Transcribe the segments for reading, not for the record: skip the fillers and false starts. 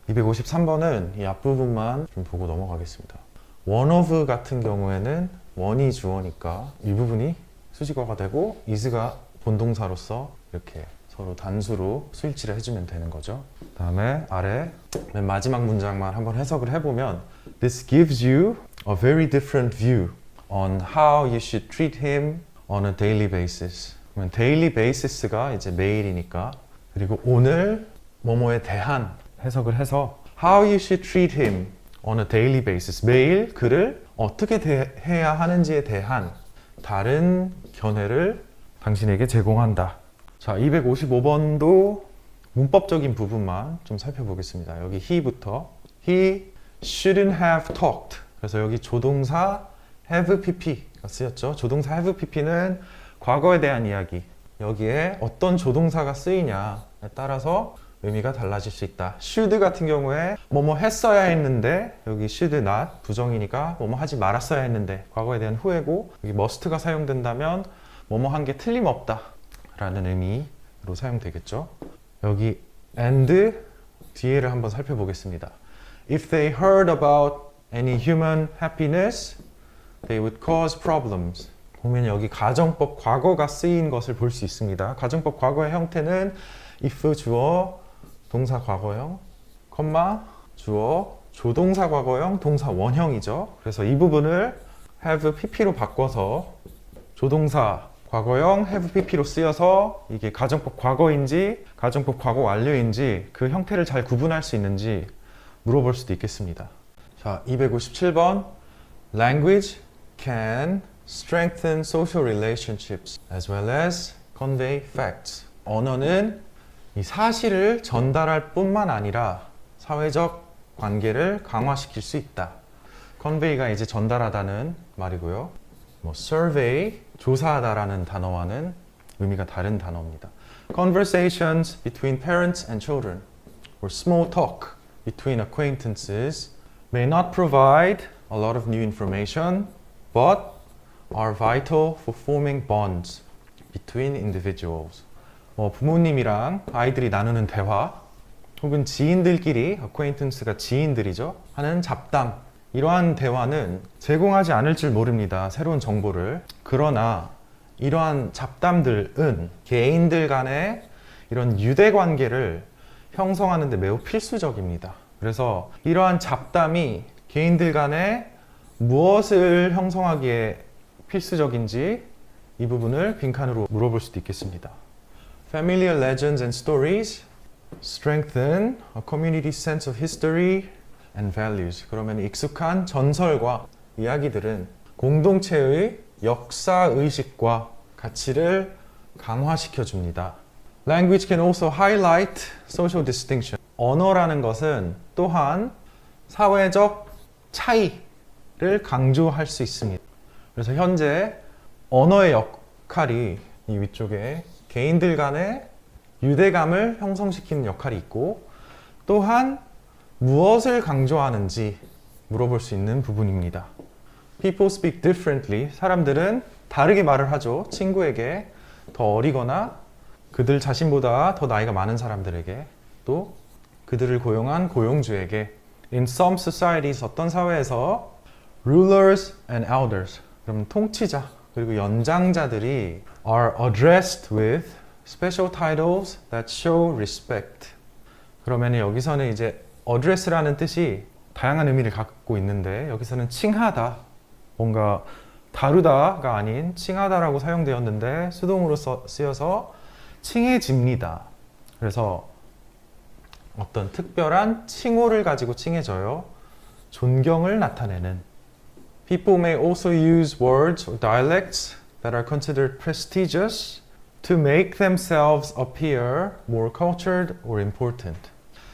253번은 이 앞부분만 좀 보고 넘어가겠습니다. one of 같은 경우에는 one이 주어니까 이 부분이 수식어가 되고 is가 본동사로서 이렇게 서로 단수로 스위치를 해주면 되는 거죠. 그 다음에 아래 맨 마지막 문장만 한번 해석을 해보면 This gives you a very different view on how you should treat him on a daily basis. 그러면 daily basis가 이제 매일이니까, 그리고 오늘 뭐뭐에 대한 해석을 해서 how you should treat him on a daily basis. 매일 그를 어떻게 대해야 하는지에 대한 다른 견해를 당신에게 제공한다. 자, 255번도 문법적인 부분만 좀 살펴보겠습니다. 여기 he부터 he shouldn't have talked. 그래서 여기 조동사 have pp가 쓰였죠. 조동사 have pp는 과거에 대한 이야기. 여기에 어떤 조동사가 쓰이냐에 따라서 의미가 달라질 수 있다. should 같은 경우에 뭐뭐 했어야 했는데 여기 should not 부정이니까 뭐뭐 하지 말았어야 했는데 과거에 대한 후회고, 여기 must가 사용된다면 뭐뭐 한 게 틀림없다 라는 의미로 사용되겠죠. 여기 and 뒤에를 한번 살펴보겠습니다. If they heard about any human happiness, they would cause problems. 보면 여기 가정법 과거가 쓰인 것을 볼 수 있습니다. 가정법 과거의 형태는 if 주어 동사 과거형, 주어 조동사 과거형 동사 원형이죠. 그래서 이 부분을 have pp로 바꿔서 조동사 과거형 have pp로 쓰여서 이게 가정법 과거인지 가정법 과거 완료인지 그 형태를 잘 구분할 수 있는지 물어볼 수도 있겠습니다. 자, 257번 Language can strengthen social relationships as well as convey facts. 언어는 이 사실을 전달할 뿐만 아니라 사회적 관계를 강화시킬 수 있다. convey가 이제 전달하다는 말이고요. survey, 조사하다라는 단어와는 의미가 다른 단어입니다. Conversations between parents and children or small talk between acquaintances may not provide a lot of new information, but are vital for forming bonds between individuals. 부모님이랑 아이들이 나누는 대화, 혹은 지인들끼리, acquaintance가 지인들이죠, 하는 잡담, 이러한 대화는 제공하지 않을 줄 모릅니다. 새로운 정보를. 그러나 이러한 잡담들은 개인들 간의 이런 유대관계를 형성하는 데 매우 필수적입니다. 그래서 이러한 잡담이 개인들 간에 무엇을 형성하기에 필수적인지 이 부분을 빈칸으로 물어볼 수도 있겠습니다. Familiar legends and stories strengthen a community's sense of history and values. 그러면 익숙한 전설과 이야기들은 공동체의 역사의식과 가치를 강화시켜 줍니다. Language can also highlight social distinction. 언어라는 것은 또한 사회적 차이를 강조할 수 있습니다. 그래서 현재 언어의 역할이 이 위쪽에 개인들 간의 유대감을 형성시키는 역할이 있고, 또한 무엇을 강조하는지 물어볼 수 있는 부분입니다. People speak differently. 사람들은 다르게 말을 하죠. 친구에게, 더 어리거나 그들 자신보다 더 나이가 많은 사람들에게, 또 그들을 고용한 고용주에게. In some societies, 어떤 사회에서 rulers and elders, 그럼 통치자 그리고 연장자들이 are addressed with special titles that show respect. 그러면 여기서는 이제 address라는 뜻이 다양한 의미를 갖고 있는데, 여기서는 칭하다, 뭔가 다루다가 아닌 칭하다라고 사용되었는데 수동으로 쓰여서 칭해집니다. 그래서 어떤 특별한 칭호를 가지고 칭해져요. 존경을 나타내는. People may also use words or dialects that are considered prestigious to make themselves appear more cultured or important.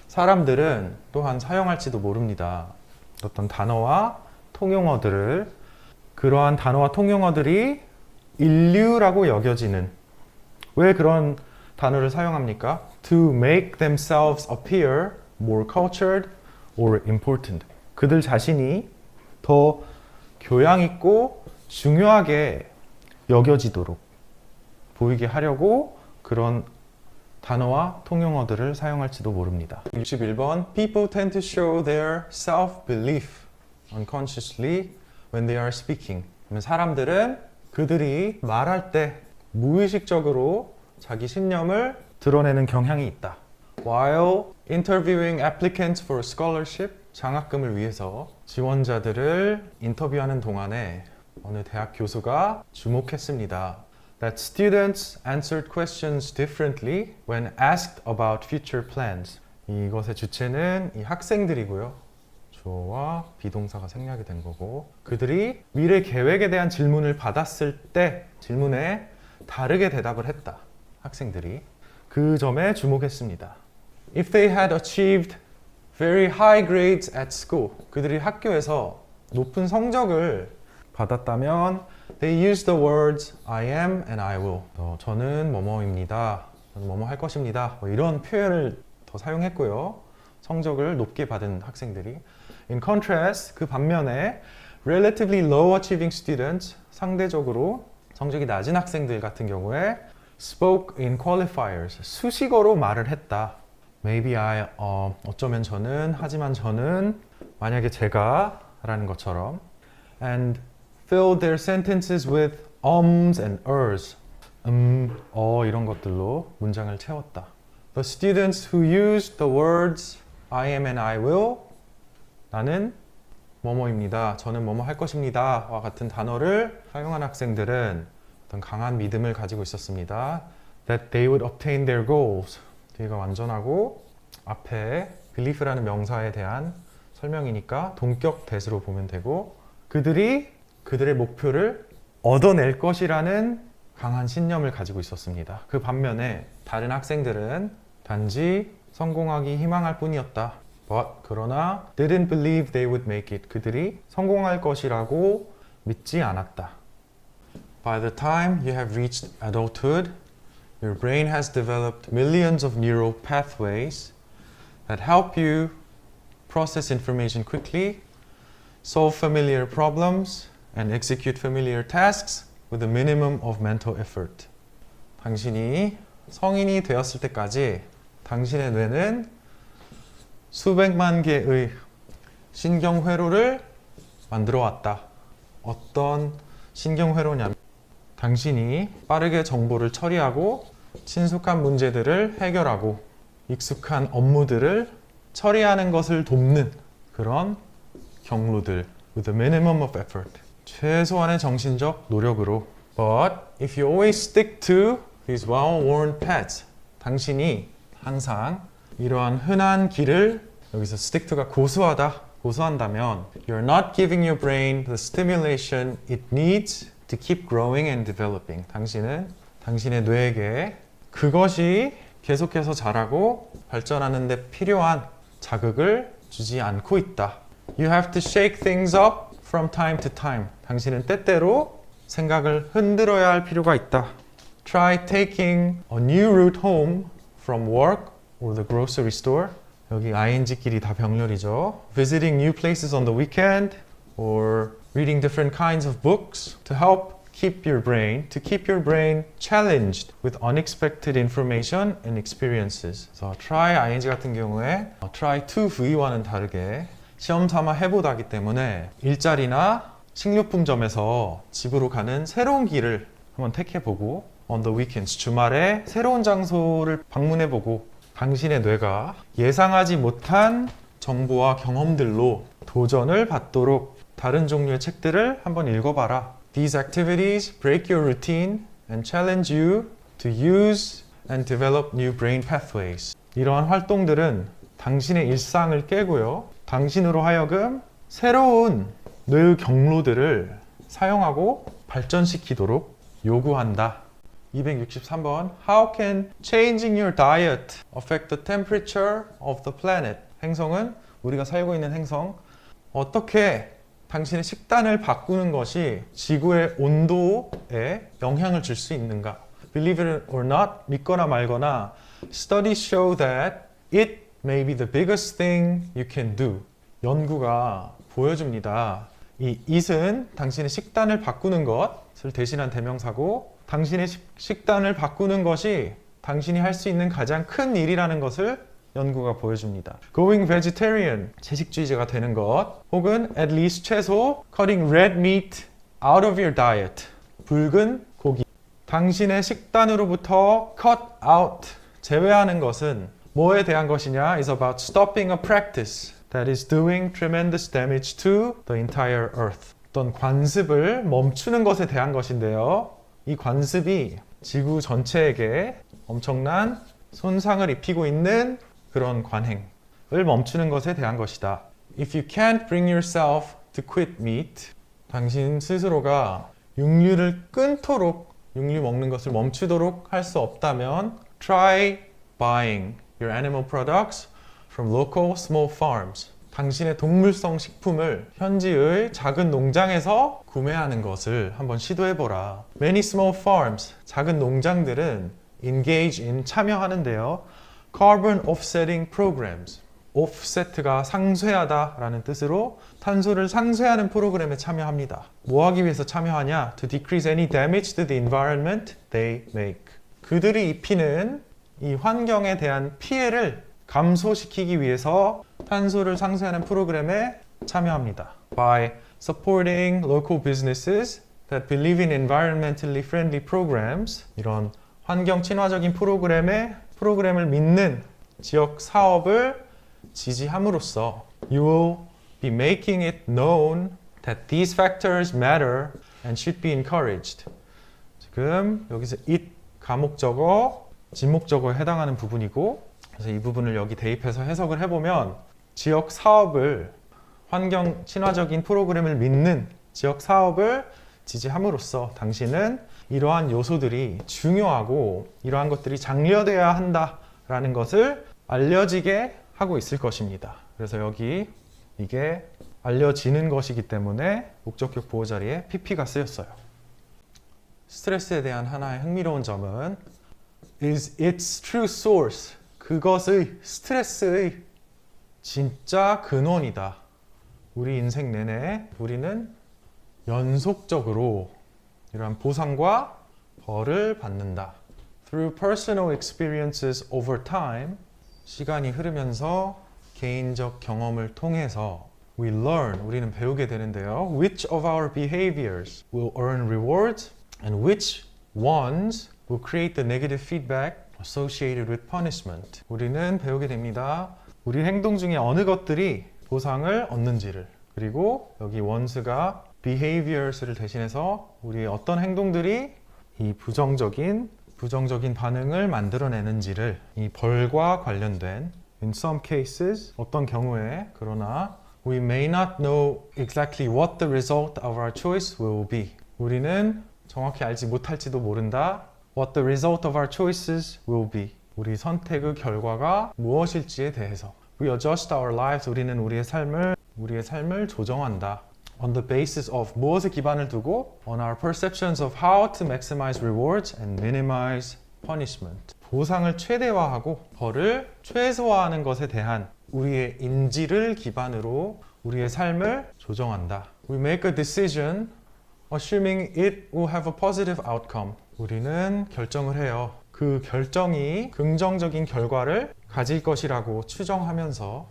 사람들은 또한 사용할지도 모릅니다. 어떤 단어와 통용어들을, 그러한 단어와 통용어들이 인류라고 여겨지는, 왜 그런 단어를 사용합니까? To make themselves appear more cultured or important. 그들 자신이 더 교양 있고 중요하게 여겨지도록 보이게 하려고 그런 단어와 통용어들을 사용할지도 모릅니다. 61번 People tend to show their self-belief unconsciously when they are speaking. 그러면 사람들은 그들이 말할 때 무의식적으로 자기 신념을 드러내는 경향이 있다. While interviewing applicants for scholarship, 장학금을 위해서 지원자들을 인터뷰하는 동안에 어느 대학 교수가 주목했습니다. That students answered questions differently when asked about future plans. 이것의 주체는 이 학생들이고요. 주어와 비동사가 생략이 된 거고, 그들이 미래 계획에 대한 질문을 받았을 때 질문에 다르게 대답을 했다. 학생들이 그 점에 주목했습니다. If they had achieved very high grades at school, 그들이 학교에서 높은 성적을 받았다면 they used the words I am and I will. 저는 뭐뭐입니다. 저는 뭐뭐 할 것입니다. 이런 표현을 더 사용했고요. 성적을 높게 받은 학생들이. In contrast, 그 반면에 relatively low achieving students, 상대적으로 성적이 낮은 학생들 같은 경우에 spoke in qualifiers, 수식어로 말을 했다. Maybe I, 어쩌면 저는, 하지만 저는, 만약에 제가 라는 것처럼. And filled their sentences with ums and ers. 이런 것들로 문장을 채웠다. The students who used the words I am and I will, 나는 뭐뭐입니다. 저는 뭐뭐 할 것입니다. 와 같은 단어를 사용한 학생들은 어떤 강한 믿음을 가지고 있었습니다. That they would obtain their goals. 뒤가 완전하고 앞에 belief라는 명사에 대한 설명이니까 동격 대수로 보면 되고, 그들이 그들의 목표를 얻어낼 것이라는 강한 신념을 가지고 있었습니다. 그 반면에 다른 학생들은 단지 성공하기 희망할 뿐이었다. 그러나 didn't believe they would make it. 그들이 성공할 것이라고 믿지 않았다. By the time you have reached adulthood, your brain has developed millions of neural pathways that help you process information quickly, solve familiar problems, and execute familiar tasks with a minimum of mental effort. 당신이 성인이 되었을 때까지 당신의 뇌는 수백만 개의 신경회로를 만들어 왔다. 어떤 신경회로냐면 당신이 빠르게 정보를 처리하고 친숙한 문제들을 해결하고 익숙한 업무들을 처리하는 것을 돕는 그런 경로들. With a minimum of effort. 최소한의 정신적 노력으로. But if you always stick to these well-worn paths, 당신이 항상 이러한 흔한 길을, 여기서 stick to가 고수한다면 you're not giving your brain the stimulation it needs to keep growing and developing. 당신은 당신의 뇌에게 그것이 계속해서 자라고 발전하는 데 필요한 자극을 주지 않고 있다. You have to shake things up from time to time. 당신은 때때로 생각을 흔들어야 할 필요가 있다. Try taking a new route home from work or the grocery store. 여기 ing끼리 다 병렬이죠. Visiting new places on the weekend or reading different kinds of books to keep your brain challenged with unexpected information and experiences. 그래서 try ing 같은 경우에 try to V와는 다르게 시험 삼아 해보다기 때문에 일자리나 식료품점에서 집으로 가는 새로운 길을 한번 택해보고 on the weekends, 주말에 새로운 장소를 방문해보고 당신의 뇌가 예상하지 못한 정보와 경험들로 도전을 받도록 다른 종류의 책들을 한번 읽어봐라. These activities break your routine and challenge you to use and develop new brain pathways. 이러한 활동들은 당신의 일상을 깨고요. 당신으로 하여금 새로운 뇌의 경로들을 사용하고 발전시키도록 요구한다. 263번 How can changing your diet affect the temperature of the planet? 행성은 우리가 살고 있는 행성. 어떻게 당신의 식단을 바꾸는 것이 지구의 온도에 영향을 줄 수 있는가? Believe it or not, 믿거나 말거나 Studies show that it may be the biggest thing you can do. 연구가 보여줍니다. 이 it은 당신의 식단을 바꾸는 것을 대신한 대명사고 당신의 식단을 바꾸는 것이 당신이 할 수 있는 가장 큰 일이라는 것을 연구가 보여줍니다. Going vegetarian, 채식주의자가 되는 것, 혹은 at least 최소 cutting red meat out of your diet, 붉은 고기. 당신의 식단으로부터 cut out, 제외하는 것은 뭐에 대한 것이냐? is about stopping a practice that is doing tremendous damage to the entire earth. 어떤 관습을 멈추는 것에 대한 것인데요. 이 관습이 지구 전체에게 엄청난 손상을 입히고 있는 그런 관행을 멈추는 것에 대한 것이다. If you can't bring yourself to quit meat, 당신 스스로가 육류를 끊도록, 육류 먹는 것을 멈추도록 할 수 없다면 try buying your animal products from local small farms. 당신의 동물성 식품을 현지의 작은 농장에서 구매하는 것을 한번 시도해보라. Many small farms, 작은 농장들은 engage in, 참여하는데요. Carbon offsetting programs. offset가 상쇄하다 라는 뜻으로 탄소를 상쇄하는 프로그램에 참여합니다. 뭐 하기 위해서 참여하냐? To decrease any damage to the environment they make. 그들이 입히는 이 환경에 대한 피해를 감소시키기 위해서 탄소를 상쇄하는 프로그램에 참여합니다. By supporting local businesses that believe in environmentally friendly programs, 이런 환경 친화적인 프로그램을 믿는 지역 사업을 지지함으로써 You will be making it known that these factors matter and should be encouraged. 지금 여기서 it 가목적어, 진목적어에 해당하는 부분이고, 그래서 이 부분을 여기 대입해서 해석을 해보면 지역 사업을, 환경 친화적인 프로그램을 믿는 지역 사업을 지지함으로써 당신은 이러한 요소들이 중요하고 이러한 것들이 장려되어야 한다라는 것을 알려지게 하고 있을 것입니다. 그래서 여기 이게 알려지는 것이기 때문에 목적격 보호 자리에 PP가 쓰였어요. 스트레스에 대한 하나의 흥미로운 점은 is its true source. 그것의, 스트레스의 진짜 근원이다. 우리 인생 내내 우리는 연속적으로 이러한 보상과 벌을 받는다. Through personal experiences over time, 시간이 흐르면서 개인적 경험을 통해서 we learn, 우리는 배우게 되는데요. Which of our behaviors will earn rewards and which ones will create the negative feedback associated with punishment. 우리는 배우게 됩니다. 우리 행동 중에 어느 것들이 보상을 얻는지를. 그리고 여기 ones가 behaviors를 대신해서 우리의 어떤 행동들이 이 부정적인 반응을 만들어내는지를, 이 벌과 관련된 in some cases, 어떤 경우에, 그러나 we may not know exactly what the result of our choice will be. 우리는 정확히 알지 못할지도 모른다. What the result of our choices will be. 우리 선택의 결과가 무엇일지에 대해서. We adjust our lives. 우리는 우리의 삶을 조정한다. On the basis of, 무엇에 기반을 두고? On our perceptions of how to maximize rewards and minimize punishment. 보상을 최대화하고 벌을 최소화하는 것에 대한 우리의 인지를 기반으로 우리의 삶을 조정한다. We make a decision assuming it will have a positive outcome. 우리는 결정을 해요. 그 결정이 긍정적인 결과를 가질 것이라고 추정하면서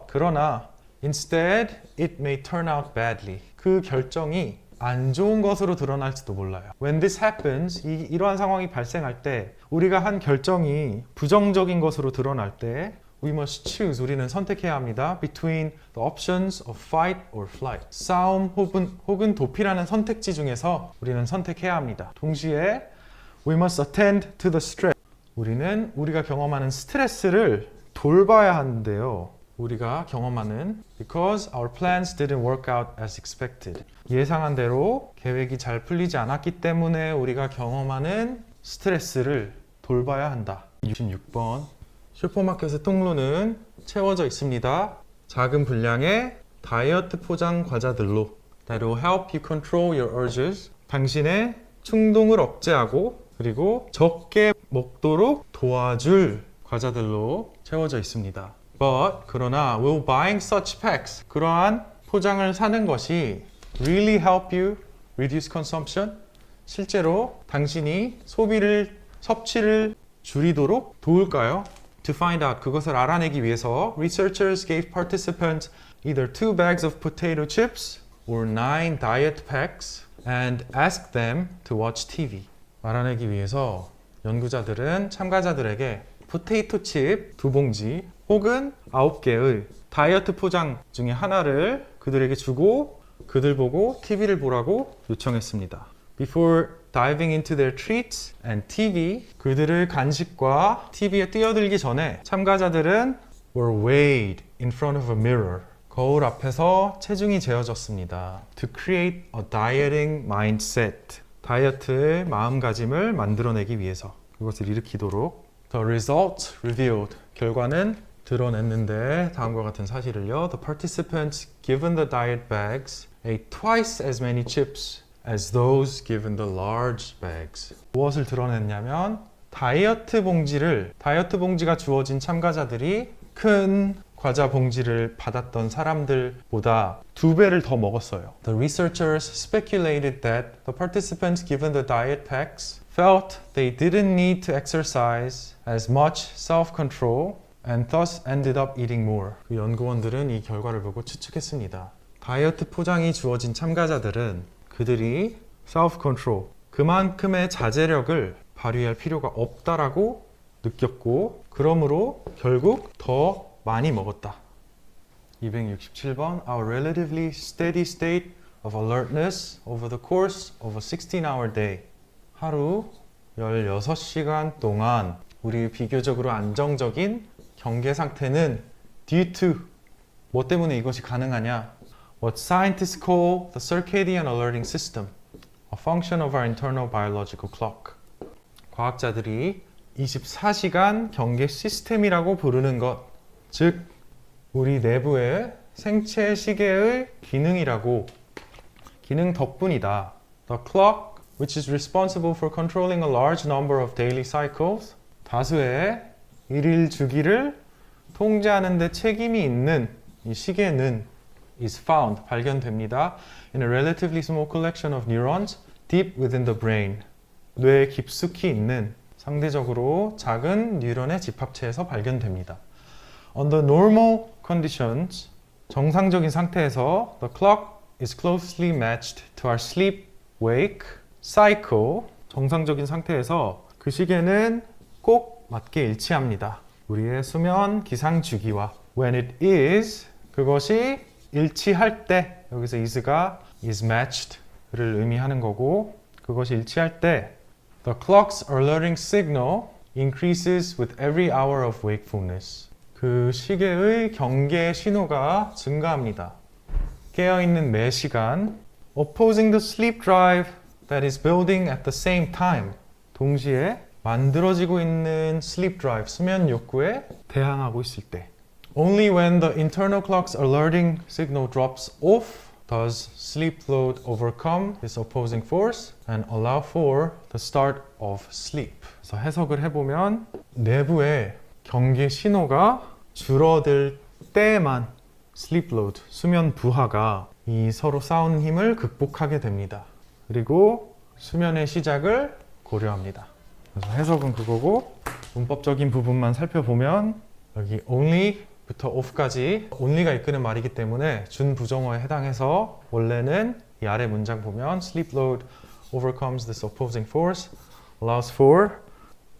그러나 Instead, it may turn out badly. 그 결정이 안 좋은 것으로 드러날지도 몰라요. When this happens, 이러한 상황이 발생할 때, 우리가 한 결정이 부정적인 것으로 드러날 때, we must choose, 우리는 선택해야 합니다. Between the options of fight or flight. 싸움 혹은 도피라는 선택지 중에서 우리는 선택해야 합니다. 동시에, we must attend to the stress. 우리는 우리가 경험하는 스트레스를 돌봐야 하는데요. 우리가 경험하는 because our plans didn't work out as expected. 예상한 대로 계획이 잘 풀리지 않았기 때문에 우리가 경험하는 스트레스를 돌봐야 한다. 66번. 슈퍼마켓의 통로는 채워져 있습니다. 작은 분량의 다이어트 포장 과자들로 that will help you control your urges. 당신의 충동을 억제하고 그리고 적게 먹도록 도와줄 과자들로 채워져 있습니다. 그러나 will buying such packs, 그러한 포장을 사는 것이 really help you reduce consumption? 실제로 당신이 섭취를 줄이도록 도울까요? To find out, 그것을 알아내기 위해서 researchers gave participants either 2 bags of potato chips or 9 diet packs and asked them to watch TV. 알아내기 위해서 연구자들은 참가자들에게 포테이토 칩 2봉지 혹은 9개의 다이어트 포장 중에 하나를 그들에게 주고 그들 보고 TV를 보라고 요청했습니다. Before diving into their treats and TV, 그들의 간식과 TV에 뛰어들기 전에 참가자들은 were weighed in front of a mirror. 거울 앞에서 체중이 재어졌습니다. To create a dieting mindset. 다이어트의 마음가짐을 만들어내기 위해서 그것을 일으키도록. The result revealed. 결과는 드러냈는데 다음과 같은 사실을요. The participants given the diet bags ate twice as many chips as those given the large bags. 무엇을 드러냈냐면 다이어트 봉지가 주어진 참가자들이 큰 과자 봉지를 받았던 사람들보다 2배를 더 먹었어요. The researchers speculated that the participants given the diet packs felt they didn't need to exercise as much self-control and thus ended up eating more. 그 연구원들은 이 결과를 보고 추측했습니다. 다이어트 포장이 주어진 참가자들은 그들이 self-control, 그만큼의 자제력을 발휘할 필요가 없다라고 느꼈고 그러므로 결국 더 많이 먹었다. 267번 Our relatively steady state of alertness over the course of a 16-hour day. 하루 16시간 동안 우리 비교적으로 안정적인 경계 상태는 due to 뭐 때문에 이것이 가능하냐? What scientists call the circadian alerting system, a function of our internal biological clock. 과학자들이 24시간 경계 시스템이라고 부르는 것, 즉 우리 내부의 생체 시계의 기능 덕분이다. The clock, which is responsible for controlling a large number of daily cycles, 다수의 일일 주기를 통제하는 데 책임이 있는 이 시계는 is found, 발견됩니다. in a relatively small collection of neurons deep within the brain. 뇌에 깊숙이 있는 상대적으로 작은 뉴런의 집합체에서 발견됩니다. Under normal conditions, 정상적인 상태에서 the clock is closely matched to our sleep-wake cycle. 정상적인 상태에서 그 시계는 꼭 맞게 일치합니다. 우리의 수면 기상 주기와 when it is, 그것이 일치할 때, 여기서 is가 is matched를 의미하는 거고 그것이 일치할 때 the clock's alerting signal increases with every hour of wakefulness. 그 시계의 경계 신호가 증가합니다. 깨어있는 매 시간 opposing the sleep drive that is building at the same time. 동시에 만들어지고 있는 sleep drive, 수면 욕구에 대항하고 있을 때 Only when the internal clock's alerting signal drops off does sleep load overcome this opposing force and allow for the start of sleep. 그래서 해석을 해보면 내부의 경계 신호가 줄어들 때만 sleep load, 수면 부하가 이 서로 싸우는 힘을 극복하게 됩니다. 그리고 수면의 시작을 고려합니다. 그래서 해석은 그거고 문법적인 부분만 살펴보면 여기 only 부터 off까지 only가 이끄는 말이기 때문에 준부정어에 해당해서 원래는 이 아래 문장 보면 sleep load overcomes this opposing force allows for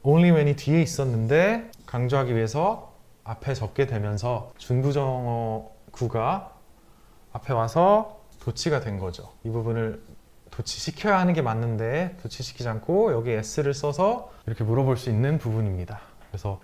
only when이 뒤에 있었는데 강조하기 위해서 앞에 적게 되면서 준부정어 구가 앞에 와서 도치가 된 거죠. 이 부분을 도치시켜야 하는 게 맞는데 도치시키지 않고 여기 s를 써서 이렇게 물어볼 수 있는 부분입니다. 그래서